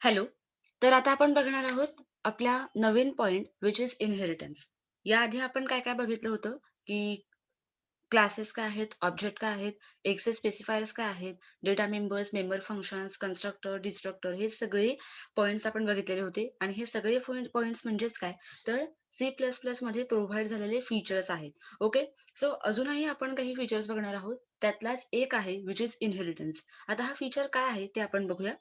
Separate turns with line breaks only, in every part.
Hello. तर आता आपण बघणार आहोत आपला नवीन पॉइंट विच इज इनहेरिटन्स. याआधी आपण काय-काय बघितलं होतं, की क्लासेस काय आहेत, ऑब्जेक्ट काय आहेत, एक्सेस स्पेसिफायर्स काय आहेत, data members, member functions, constructor, destructor हे सगळे पॉइंट्स आपण बघितलेले होते आणि हे सगळे पॉइंट्स म्हणजेच काय, तर C++ मध्ये प्रोव्हाईड झालेले फीचर्स आहेत. ओके. सो अजूनही आपण काही फीचर्स बघणार आहोत. त्यातलाच एक आहे विच इज इनहेरिटन्स. आता हा फीचर काय आहे ते आपण बघूया.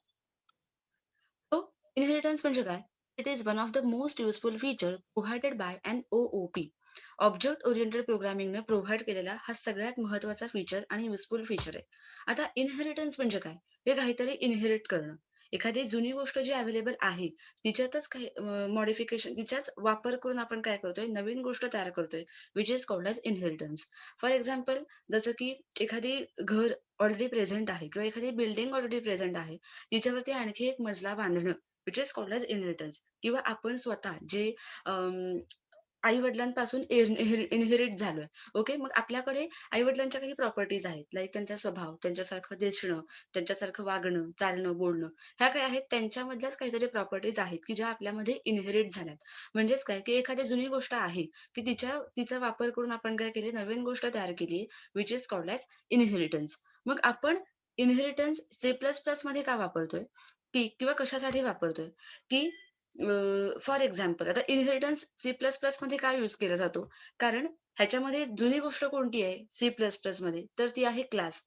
So, inheritance म्हणजे काय? It is one of the most useful feature provided by an OOP. Object Oriented Programming ने प्रोव्हाईड केलेला हा सगळ्यात महत्त्वाचा फीचर आणि युजफुल फीचर आहे. आता इनहेरिटन्स म्हणजे काय? हे काहीतरी इनहेरिट करणं. एखादी जुनी गोष्ट जी अवेलेबल आहे, तिच्यातच काही मॉडिफिकेशन तिच्याच वापर करून आपण काय करतोय, नवीन गोष्ट तयार करतोय, which is called as inheritance. For example जसं की एखादी घर ऑलरेडी प्रेझेंट आहे किंवा एखादी बिल्डिंग ऑलरेडी प्रेझेंट आहे. तिच्यावरती आणखी एक मजला बांधणं, which is called as inheritance. किंवा आपण स्वतः जे आई-वडिलांपासून इनहेरिट झालोय. ओके. मग आपल्याकडे आई-वडिलांच्या काही प्रॉपर्टीज आहेत. लाइक त्यांचा स्वभाव, त्यांच्यासारखं दिसणं, त्यांच्यासारखं वागणं, चालणं, बोलणं. ह्या काय आहेत त्यांच्यामधल्याच काहीतरी प्रॉपर्टीज आहेत, की ज्या आपल्यामध्ये इनहेरिट झाल्यात. म्हणजेच काय, की एखादी जुनी गोष्ट आहे, की तिचा वापर करून आपण काय केली, नवीन गोष्ट तयार केली, which is called as inheritance. मग आपण इनहेरिटन्स C++ मध्ये का वापरतोय? किंवा कशासाठी वापरतोय? की फॉर एक्झाम्पल आता इनहेरिटन्स C++ मध्ये का यूज केला जातो? कारण ह्याच्यामध्ये जुनी गोष्ट कोणती आहे C++ मध्ये? तर ती आहे क्लास.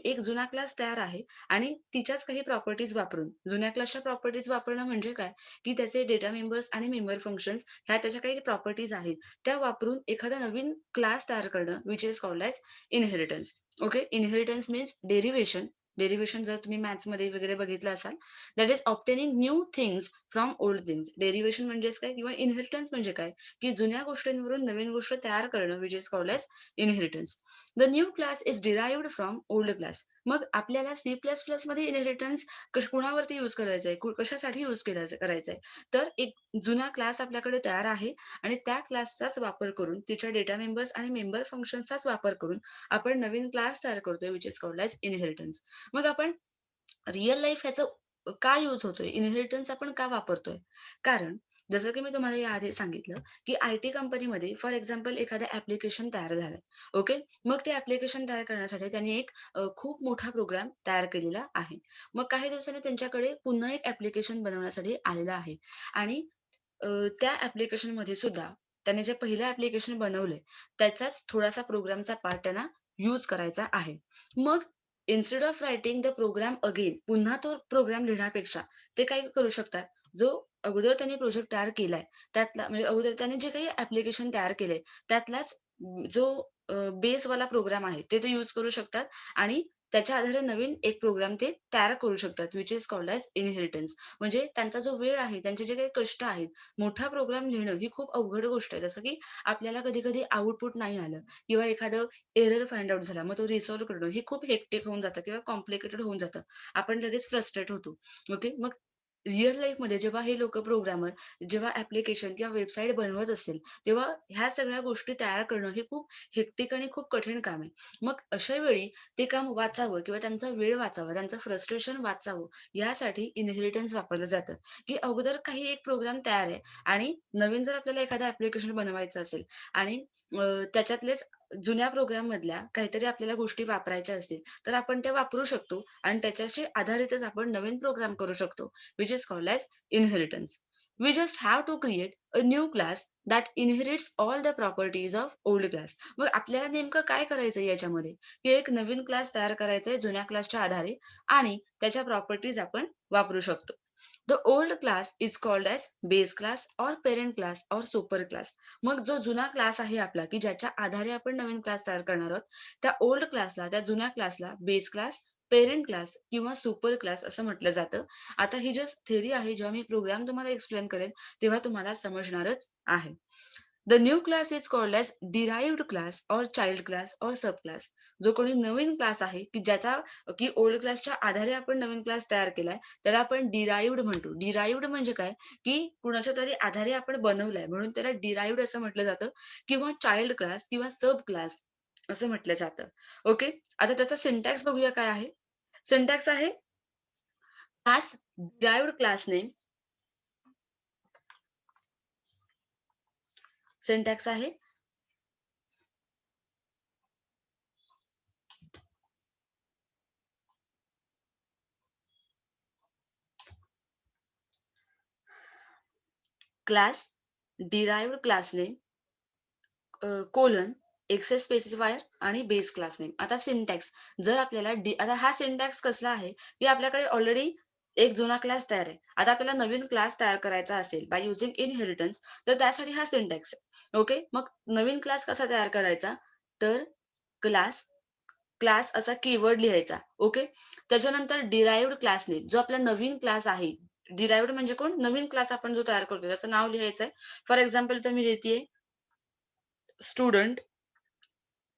एक जुना क्लास तयार आहे आणि तिच्याच काही प्रॉपर्टीज वापरून, जुन्या क्लासच्या प्रॉपर्टीज वापरणं म्हणजे काय? की त्याचे डेटा मेंबर्स आणि मेंबर फंक्शन्स ह्या त्याच्या काही प्रॉपर्टीज आहेत. त्या वापरून एखादा नवीन क्लास तयार करणं, which is called as inheritance. Okay. Inheritance means derivation. Derivation जर तुम्ही मॅथ्समध्ये वगैरे बघितलं असाल, that is obtaining new things from old things. Derivation म्हणजेच काय किंवा इनहेरिटन्स म्हणजे काय, की जुन्या गोष्टींवरून नवीन गोष्ट तयार करणं, which is called as inheritance. The new class is derived from old class. मग आपल्याला C++ मध्ये इनहेरिटन्स कुणावरती यूज करायचा आहे, कशासाठी यूज करायचा आहे? तर एक जुना क्लास आपल्याकडे तयार आहे आणि त्या क्लासचाच वापर करून, तिच्या डेटा मेंबर्स आणि मेंबर फंक्शन्सचाच वापर करून आपण नवीन क्लास तयार करतोय, which is called as inheritance. मग आपण रिअल लाईफ ह्याचं का यूज होतोय? इनहेरिटन्स आपण का वापरतोय? कारण जसं की मी तुम्हाला याआधी सांगितलं, की आय-टी कंपनीमध्ये फॉर एक्झाम्पल एखादं ॲप्लिकेशन तयार झालंय. ओके. मग ते ॲप्लिकेशन तयार करण्यासाठी त्यांनी एक खूप मोठा प्रोग्राम तयार केलेला आहे. मग काही दिवसांनी त्यांच्याकडे पुन्हा एक ॲप्लिकेशन बनवण्यासाठी आलेलं आहे आणि अ, त्या ॲप्लिकेशनमध्ये सुद्धा त्याने जे पहिलं ॲप्लिकेशन बनवलंय, त्याचाच थोडासा प्रोग्रामचा पार्ट त्यांना यूज करायचा आहे. मग instead of writing the program again पुन्हा तो प्रोग्राम लिहिण्यापेक्षा ते काय करू शकतात, जो अगोदर त्यांनी प्रोजेक्ट तयार केलाय, त्यातला म्हणजे अगोदर त्याने जे काही ॲप्लिकेशन तयार केलंय, त्यातलाच जो बेसवाला प्रोग्राम आहे, ते यूज करू शकतात आणि त्याच्या आधारे नवीन एक प्रोग्राम ते तयार करू शकतात, which is called as inheritance. म्हणजे त्यांचा जो वेळ आहे, त्यांचे जे काही कष्ट आहेत, मोठा प्रोग्राम लिहिणं ही खूप अवघड गोष्ट आहे. जसं की आपल्याला कधी-कधी आउटपुट नाही आलं किंवा एखादं एरर फाइंड आउट झाला, मग तो रिसॉल्व्ह करणं हे खूप हेक्टिक होऊन जातं किंवा कॉम्प्लिकेटेड होऊन जातं. आपण लगेच फ्रस्ट्रेट होतो. ओके. मग रिअल लाईफमध्ये जेव्हा हे लोकं प्रोग्रामर जेव्हा ॲप्लिकेशन किंवा वेबसाईट बनवत असतील, तेव्हा ह्या सगळ्या गोष्टी तयार करणं हे खूप हेक्टिक आणि खूप कठीण काम आहे. मग अशा वेळी ते काम वाचावं किंवा त्यांचा वेळ वाचावा, त्यांचं फ्रस्ट्रेशन वाचावं, यासाठी इनहेरिटन्स वापरलं जातं, की अगोदर काही एक प्रोग्राम तयार आहे आणि नवीन जर आपल्याला एखादं ॲप्लिकेशन बनवायचं असेल आणि त्याच्यातलेच जुन्या प्रोग्राममधल्या काहीतरी आपल्याला गोष्टी वापरायच्या असतील, तर आपण त्या वापरू शकतो आणि त्याच्याशी आधारितच आपण नवीन प्रोग्राम करू शकतो, which is called as inheritance. We just have to create a new class that inherits all the properties of old class. मग आपल्याला नेमकं काय करायचंय याच्यामध्ये, की एक नवीन क्लास तयार करायचा आहे जुन्या क्लासच्या आधारे आणि त्याच्या प्रॉपर्टीज आपण वापरू शकतो. The old class is called as base class or parent class or super class. मग जो जुना क्लास आहे आपला, की ज्याच्या आधारे आपण नवीन क्लास तयार करणार आहोत, त्या ओल्ड क्लासला, त्या जुन्या क्लासला बेस क्लास, पेरेंट क्लास किंवा सुपर क्लास असं म्हटलं जातं. आता ही जस्ट थिअरी आहे. जेव्हा मी प्रोग्राम तुम्हाला एक्सप्लेन करेन, तेव्हा तुम्हाला समजणारच आहे. The new class is called as derived class or child class or sub class. जो कोणी नवीन क्लास आहे, की ओल्ड क्लासच्या आधारे आपण नवीन क्लास तयार केलाय, त्याला आपण डिराइव्हड म्हणतो. डिराइव्हड म्हणजे काय, की कुणाच्या तरी आधारे आपण बनवलाय म्हणून त्याला डिराइव्हड असं म्हटलं जातं किंवा चाइल्ड क्लास किंवा सब क्लास असं म्हटलं जातं. ओके. आता त्याचा सिंटॅक्स बघूया काय आहे. सिंटॅक्स आहे class derived class name syntax आहे class derived class name colon access specifier आणि बेस क्लास नेम. आता सिंटॅक्स जर आपल्याला आता हा सिंटॅक्स कसला आहे, की आपल्याकडे ऑलरेडी एक जुना क्लास तयार आहे. आता आपल्याला नवीन क्लास तयार करायचा असेल बाय युजिंग इनहेरिटन्स, तर त्यासाठी हा सिंटॅक्स आहे. ओके. मग नवीन क्लास कसा तयार करायचा? तर क्लास क्लास असा कीवर्ड लिहायचा. ओके. त्याच्यानंतर डिराइव्ड क्लास नेम जो आपला नवीन क्लास आहे. डिराइव्ड म्हणजे कोण? नवीन क्लास आपण जो तयार करतो त्याचं नाव लिहायचंय. फॉर एक्झाम्पल इथे मी लिहितेय स्टुडंट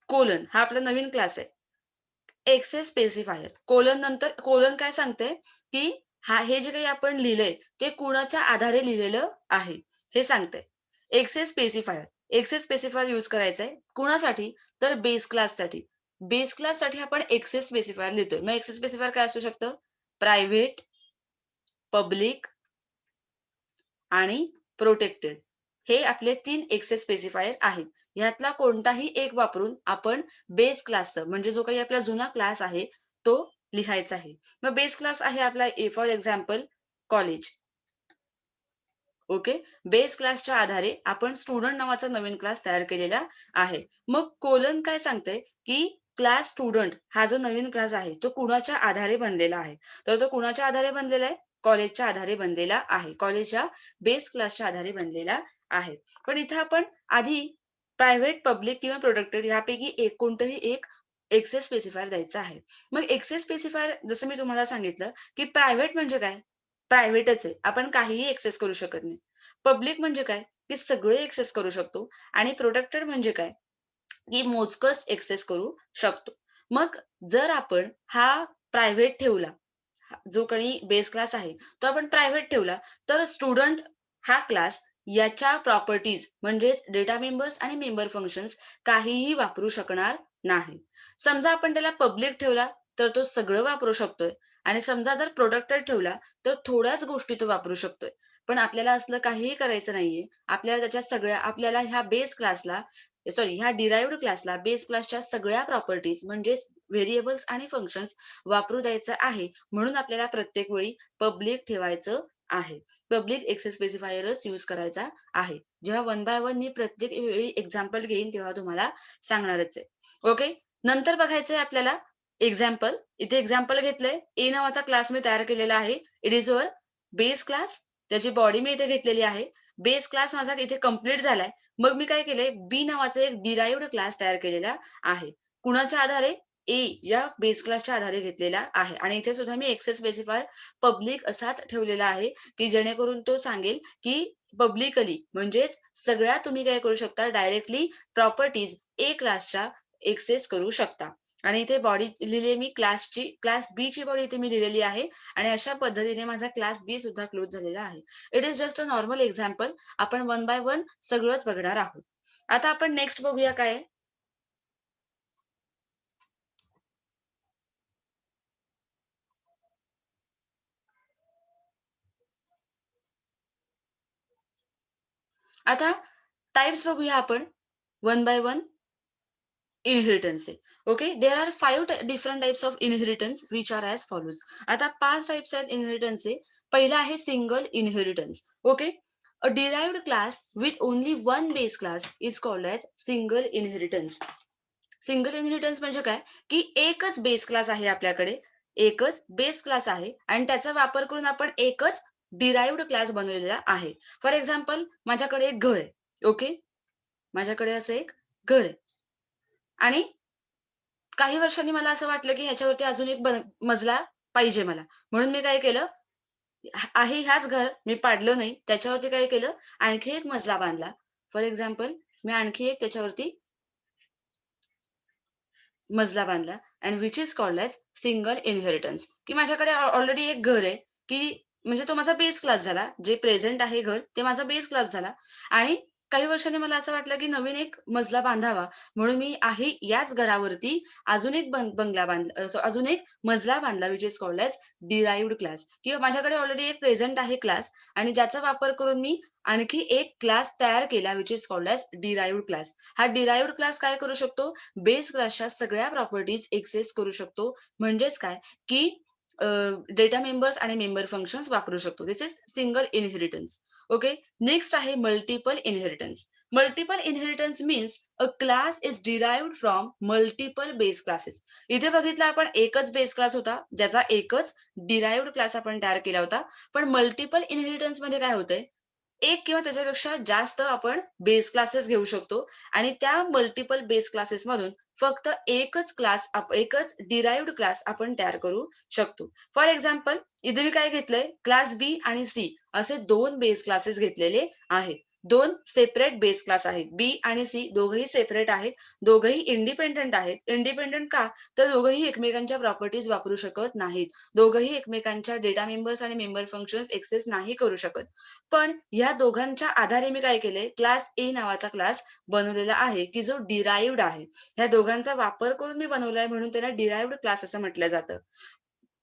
कोलन हा आपला नवीन क्लास आहे. एक्सेस स्पेसिफायर कोलन नंतर कोलन काय सांगते, की हे जे काही आपण लिहिलंय ते कुणाच्या आधारे लिहिलेलं आहे हे सांगते. Access specifier access specifier use करायचंय कुणासाठी? तर बेस क्लाससाठी. बेस क्लाससाठी आपण एक्सेस स्पेसिफायर लिहितोय. मग एक्सेस स्पेसिफायर काय असू शकतं? प्रायव्हेट, पब्लिक आणि प्रोटेक्टेड हे आपले 3 एक्सेस स्पेसिफायर आहेत. ह्यातला कोणताही एक वापरून आपण बेस क्लासचं म्हणजे जो काही आपला जुना क्लास आहे, तो लिहायचा आहे. मग बेस क्लास आहे आपला for example college. Okay. Base क्लासच्या आधारे आपण स्टुडंट नावाचा नवीन क्लास तयार केलेला आहे. मग कोलन काय सांगतंय, की क्लास स्टुडंट हा जो नवीन क्लास आहे, तो कुणाच्या आधारे बनलेला आहे. तर तो कुणाच्या आधारे बनलेला आहे? कॉलेजच्या आधारे बनलेला आहे. कॉलेजच्या बेस क्लासच्या आधारे बनलेला आहे. पण इथं आपण आधी प्रायव्हेट, पब्लिक किंवा प्रोटेक्टेड यापैकी कोणतंही एक एक्सेस स्पेसिफायर द्यायचा आहे. मग एक्सेस स्पेसिफायर जसं मी तुम्हाला सांगितलं, की प्रायव्हेट म्हणजे काय? प्रायव्हेटच आहे. आपण काहीही एक्सेस करू शकत नाही. पब्लिक म्हणजे काय? की सगळे एक्सेस करू शकतो आणि प्रोटेक्टेड म्हणजे काय? की मोजकंच एक्सेस करू शकतो. मग जर आपण हा प्रायव्हेट ठेवला, जो काही बेस क्लास आहे, तो आपण प्रायव्हेट ठेवला, तर स्टुडंट हा क्लास याच्या प्रॉपर्टीज म्हणजेच डेटा मेंबर्स आणि मेंबर फंक्शन्स काहीही वापरू शकणार नाही. समजा आपण त्याला पब्लिक ठेवला, तर तो सगळं वापरू शकतोय आणि समजा जर प्रोटेक्टेड ठेवला, तर थोड्याच गोष्टी तो वापरू शकतोय. पण आपल्याला असलं काहीही करायचं नाहीये. आपल्याला ह्या बेस क्लासला ह्या डिराइव्हड क्लासला बेस क्लासच्या सगळ्या प्रॉपर्टीज म्हणजेच व्हेरिएबल्स आणि फंक्शन्स वापरू द्यायचं आहे. म्हणून आपल्याला प्रत्येक वेळी पब्लिक ठेवायचं आहे. पब्लिक एक्सेस स्पेसिफायरच यूज करायचा आहे. जेव्हा वन बाय वन मी प्रत्येक वेळी एक्झाम्पल घेईन तेव्हा तुम्हाला सांगणारच आहे. ओके. नंतर बघायचंय आपल्याला एक्झाम्पल. इथे एक्झाम्पल घेतलंय. ए नावाचा क्लास मी तयार केलेला आहे. It is your base class. त्याची बॉडी मी इथे घेतलेली आहे. बेस क्लास माझा इथे कंप्लीट झालाय. मग मी काय केलंय, बी नावाचा एक डिराइव्हड क्लास तयार केलेला आहे. कुणाच्या आधारे? ए या बेस क्लासच्या आधारे घेतलेला आहे आणि इथे सुद्धा मी एक्सेस स्पेसिफायर पब्लिक असाच ठेवलेला आहे, की जेणेकरून तो सांगेल, की पब्लिकली म्हणजेच सगळ्या तुम्ही काय करू शकता डायरेक्टली प्रॉपर्टीज ए क्लासच्या एक्सेस करू शकता. आणि इथे बॉडी लिहिली मी क्लास बी ची बॉडी इथे मी लिहिलेली आहे आणि अशा पद्धतीने माझा क्लास बी सुद्धा क्लोज झालेला आहे. It is just a normal example. आपण वन बाय वन सगळंच बघणार आहोत. आता आपण नेक्स्ट बघूया काय आहे? आता टाइप्स बघूया आपण वन बाय वन इनहेरिटन्स आहे. Okay. There are 5 different types of inheritance which are as follows. आता 5 टाइप्स आहेत इनहेरिटन्सचे. पहिला आहे single inheritance. Okay. A derived class with only one base class is called as single inheritance. Single inheritance म्हणजे काय? की एकच बेस क्लास आहे आपल्याकडे. एकच बेस क्लास आहे आणि त्याचा वापर करून आपण एकच डिराइव्ड क्लास बनवलेला आहे. फॉर एक्झाम्पल माझ्याकडे एक घर आहे. ओके. माझ्याकडे असं एक घर आहे आणि काही वर्षांनी मला असं वाटलं, की ह्याच्यावरती अजून एक मजला पाहिजे मला. म्हणून मी काय केलं, आहे ह्याच घर मी पाडलं नाही. त्याच्यावरती काय केलं, आणखी एक मजला बांधला. फॉर एक्झाम्पल मी आणखी एक त्याच्यावरती मजला बांधला and which is called as single inheritance, की माझ्याकडे ऑलरेडी एक घर आहे, की म्हणजे तो माझा बेस क्लास झाला. जे प्रेझेंट आहे घर, ते माझा बेस क्लास झाला आणि काही वर्षांनी मला असं वाटलं, की नवीन एक मजला बांधावा. म्हणून मी आहे याच घरावरती अजून एक बंगला बांधला अजून एक मजला बांधला which is called as derived class किंवा माझ्याकडे ऑलरेडी एक प्रेझेंट आहे क्लास आणि ज्याचा वापर करून मी आणखी एक क्लास तयार केला which is called as derived class. हा डिराइव्हड क्लास काय करू शकतो? बेस क्लासच्या सगळ्या प्रॉपर्टीज एक्सेस करू शकतो. म्हणजेच काय, की डेटा मेंबर्स आणि मेंबर फंक्शन्स वापरू शकतो. This is single inheritance. Okay. Next आहे multiple inheritance. Multiple inheritance means a class is derived from multiple base classes. इथे बघितलं आपण एकच बेस क्लास होता, ज्याचा एकच डिराइव्हड क्लास आपण तयार केला होता. पण मल्टिपल इनहेरिटन्स मध्ये काय होतंय? एक किंवा त्याच्यापेक्षा जास्त आपण बेस क्लासेस घेऊ शकतो आणि त्या मल्टिपल बेस क्लासेस मधून फक्त एकच डिराइव्हड क्लास आपण तयार करू शकतो. फॉर एक्झाम्पल इथे मी काय घेतलंय क्लास बी आणि सी असे 2 बेस क्लासेस घेतलेले आहेत. 2 सेपरेट बेस क्लास आहेत. बी आणि सी दोघंही सेपरेट आहेत. दोघंही इंडिपेंडंट आहेत. इंडिपेंडंट का? तर दोघंही एकमेकांच्या प्रॉपर्टीज वापरू शकत नाहीत. दोघंही एकमेकांच्या डेटा मेंबर्स आणि मेंबर फंक्शन्स एक्सेस नाही करू शकत. पण ह्या दोघांच्या आधारे मी काय केलंय, क्लास ए नावाचा क्लास बनवलेला आहे, की जो डिराइव्हड आहे. ह्या दोघांचा वापर करून मी बनवलाय म्हणून त्याला डिराइव्हड क्लास असं म्हटलं जातं.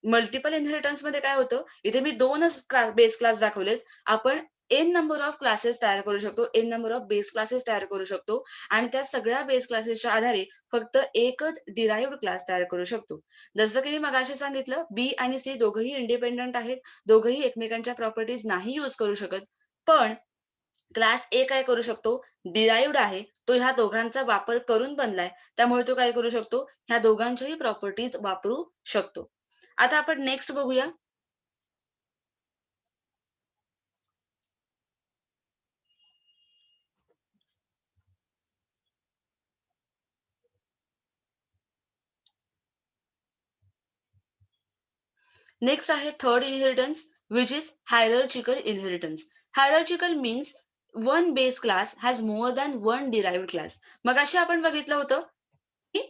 मल्टिपल इनहेरिटन्समध्ये काय होतं, इथे मी 2च बेस क्लास दाखवलेत. आपण एन नंबर ऑफ क्लासेस तयार करू शकतो, N number of base classes तयार करू शकतो आणि त्या सगळ्या बेस क्लासेसच्या आधारे फक्त एकच डिराइव्हड क्लास तयार करू शकतो. जसं की मी मगाशी सांगितलं, बी आणि सी दोघंही इंडिपेंडंट आहेत. दोघंही एकमेकांच्या प्रॉपर्टीज नाही यूज करू शकत. पण क्लास ए काय करू शकतो? डिराइव्हड आहे. तो ह्या दोघांचा वापर करून बनलाय. त्यामुळे तो काय करू शकतो? ह्या दोघांच्याही प्रॉपर्टीज वापरू शकतो. आता आपण नेक्स्ट बघूया. नेक्स्ट आहे third inheritance which is hierarchical inheritance. Hierarchical means one base class has more than one derived class. मगाशी आपण बघितलं होतं, की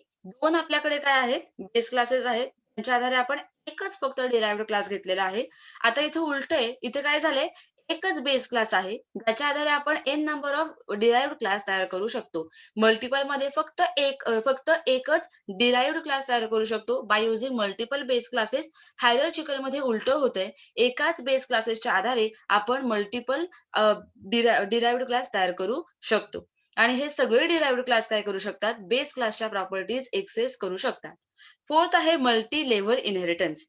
2 आपल्याकडे काय आहेत? बेस क्लासेस आहेत. त्यांच्या आधारे आपण एकच फक्त डिराइव्हड क्लास घेतलेला आहे. आता इथे उलटं आहे. इथे काय झालंय? एकच बेस क्लास आहे. ज्याच्या आधारे आपण N number of derived class तयार करू शकतो. मल्टिपलमध्ये फक्त एकच डिराइव्हड क्लास तयार करू शकतो by using multiple base classes. हायरार्चिकलमध्ये उलटं होतंय. एकाच बेस क्लासेसच्या आधारे आपण मल्टिपल डिराइव्हड क्लास तयार करू शकतो. आणि हे सगळे डिराइव्हड क्लास काय करू शकतात? बेस क्लासच्या प्रॉपर्टीज एक्सेस करू शकतात. फोर्थ आहे multi level inheritance.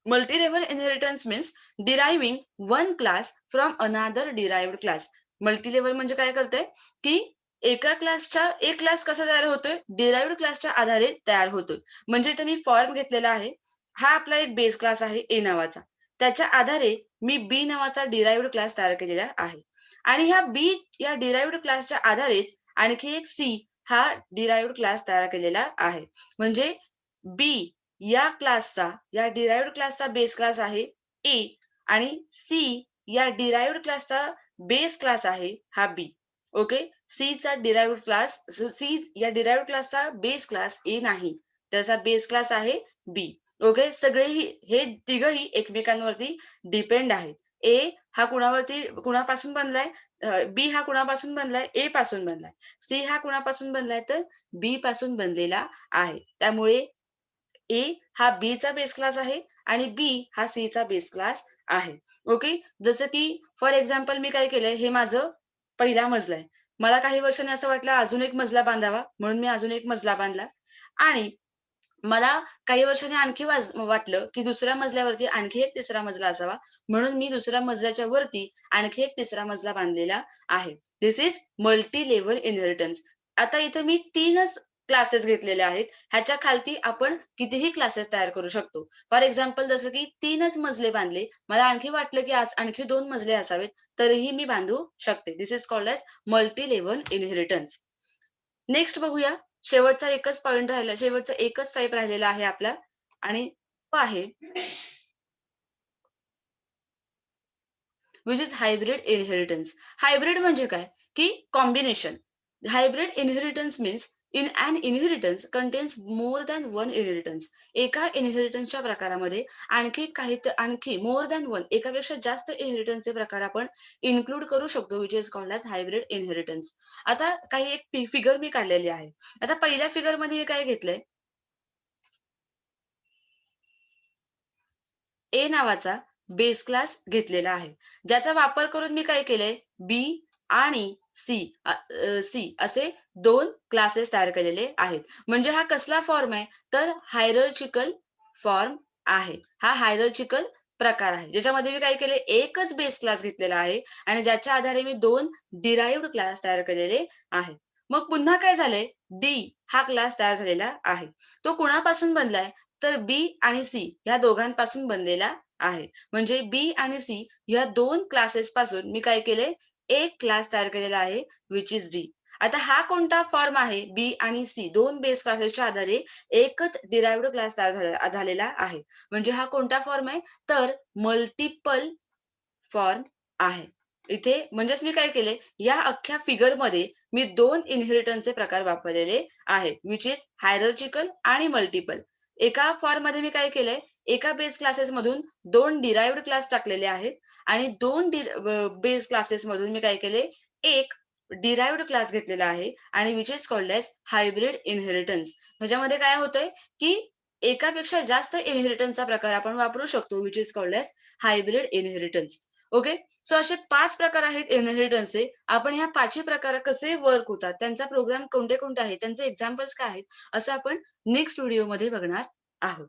Multi level inheritance means deriving one class from another derived class. Multi level म्हणजे काय करतंय, की एका क्लासच्या एक क्लास कसा तयार होतोय? डिराइव्हड क्लासच्या आधारे तयार होतोय. म्हणजे इथे मी फॉर्म घेतलेला आहे. हा आपला एक बेस क्लास आहे ए नावाचा. त्याच्या आधारे मी बी नावाचा डिराइव्हड क्लास तयार केलेला आहे. आणि ह्या बी या डिराइव्हड क्लासच्या आधारेच आणखी एक सी हा डिराइव्हड क्लास तयार केलेला आहे. म्हणजे बी या डिराइव्हड क्लासचा बेस क्लास आहे ए आणि सी या डिराइव्हड क्लासचा बेस क्लास आहे हा बी. ओके. सी या डिराइव्हड क्लासचा बेस क्लास ए नाही. त्याचा बेस क्लास आहे बी. ओके. सगळेही हे तिघही एकमेकांवरती डिपेंड आहेत. ए हा कुणापासून बनलाय? बी हा कुणापासून बनलाय? ए पासून बनलाय. सी हा कुणापासून बनलाय? तर बी पासून बनलेला आहे. त्यामुळे ए हा बी चा बेस क्लास आहे आणि बी हा सी चा बेस क्लास आहे. ओके. जसं की फॉर एक्झाम्पल मी काय केलंय, हे माझं पहिला मजला आहे. मला काही वर्षांनी असं वाटलं अजून एक मजला बांधावा, म्हणून मी अजून एक मजला बांधला आणि मला काही वर्षांनी आणखी वाटलं, की दुसऱ्या मजल्यावरती आणखी एक तिसरा मजला असावा, म्हणून मी दुसऱ्या मजल्याच्या वरती आणखी एक तिसरा मजला बांधलेला आहे. This is multi level inheritance. आता इथे मी 3च क्लासेस घेतलेले आहेत. ह्याच्या खालती आपण कितीही क्लासेस तयार करू शकतो. फॉर एक्झाम्पल जसं की 3च मजले बांधले. मला आणखी वाटलं, की आज आणखी 2 मजले असावेत, तरीही मी बांधू शकते. This is called as multi level inheritance. Next बघूया. शेवटचा एकच टाइप राहिलेला आहे आपला आणि तो आहे which is hybrid inheritance. Hybrid म्हणजे काय? की combination. Hybrid inheritance means in an inheritance contains more than one inheritance. एका इनहेरिटन्सच्या प्रकारामध्ये आणखी मोर दॅन वन एकापेक्षा जास्त इनहेरिटन्सचे प्रकार आपण इन्क्लूड करू शकतो, which is called as hybrid inheritance. आता काही एक फिगर मी काढलेली आहे. आता पहिल्या फिगरमध्ये मी काय घेतलंय, ए नावाचा बेस क्लास घेतलेला आहे. ज्याचा वापर करून मी काय केलंय, बी आणि सी असे 2 क्लासेस तयार केलेले आहेत. म्हणजे हा कसला फॉर्म आहे, तर हायरार्चिकल फॉर्म आहे. हा हायरार्चिकल प्रकार आहे. ज्याच्यामध्ये मी काय केलंय, एकच बेस क्लास घेतलेला आहे आणि ज्याच्या आधारे मी 2 डिराइव्हड क्लास तयार केलेले आहेत. मग पुन्हा काय झालंय, डी हा क्लास तयार झालेला आहे. तो कुणापासून बनलाय, तर बी आणि सी या दोघांपासून बनलेला आहे. म्हणजे बी आणि सी या 2 क्लासेस पासून मी काय केलंय, एक क्लास तयार केलेला आहे, व्हिच इस डी. आता हा कोणता फॉर्म आहे, बी आणि सी 2 बेस क्लासेसच्या आधारे एकच डिराइव्हड क्लास तयार झालेला आहे. म्हणजे हा कोणता फॉर्म आहे, तर मल्टिपल फॉर्म आहे. इथे म्हणजेच मी काय केलंय, या अख्ख्या फिगरमध्ये मी 2 इनहेरिटन्सचे प्रकार वापरलेले आहेत, व्हिच इस हायरार्चिकल आणि मल्टिपल. एका फॉर्ममध्ये मी काय केलंय, एका बेस क्लासेसमधून 2 डिराइव्हड क्लास टाकलेले आहेत आणि 2 बेस क्लासेसमधून मी काय केलंय, एक डिराइव्हड क्लास घेतलेला आहे आणि which is called as hybrid inheritance. ह्याच्यामध्ये काय होतंय, की एकापेक्षा जास्त इनहेरिटन्सचा प्रकार आपण वापरू शकतो, which is called as hybrid inheritance. Okay. So असे 5 प्रकार आहेत इनहेरिटन्सचे. आपण ह्या 5ही प्रकार कसे वर्क होतात, त्यांचा प्रोग्राम कोणते-कोणते आहेत, त्यांचे एक्झाम्पल्स काय आहेत, असं आपण नेक्स्ट व्हिडिओमध्ये बघणार आहोत.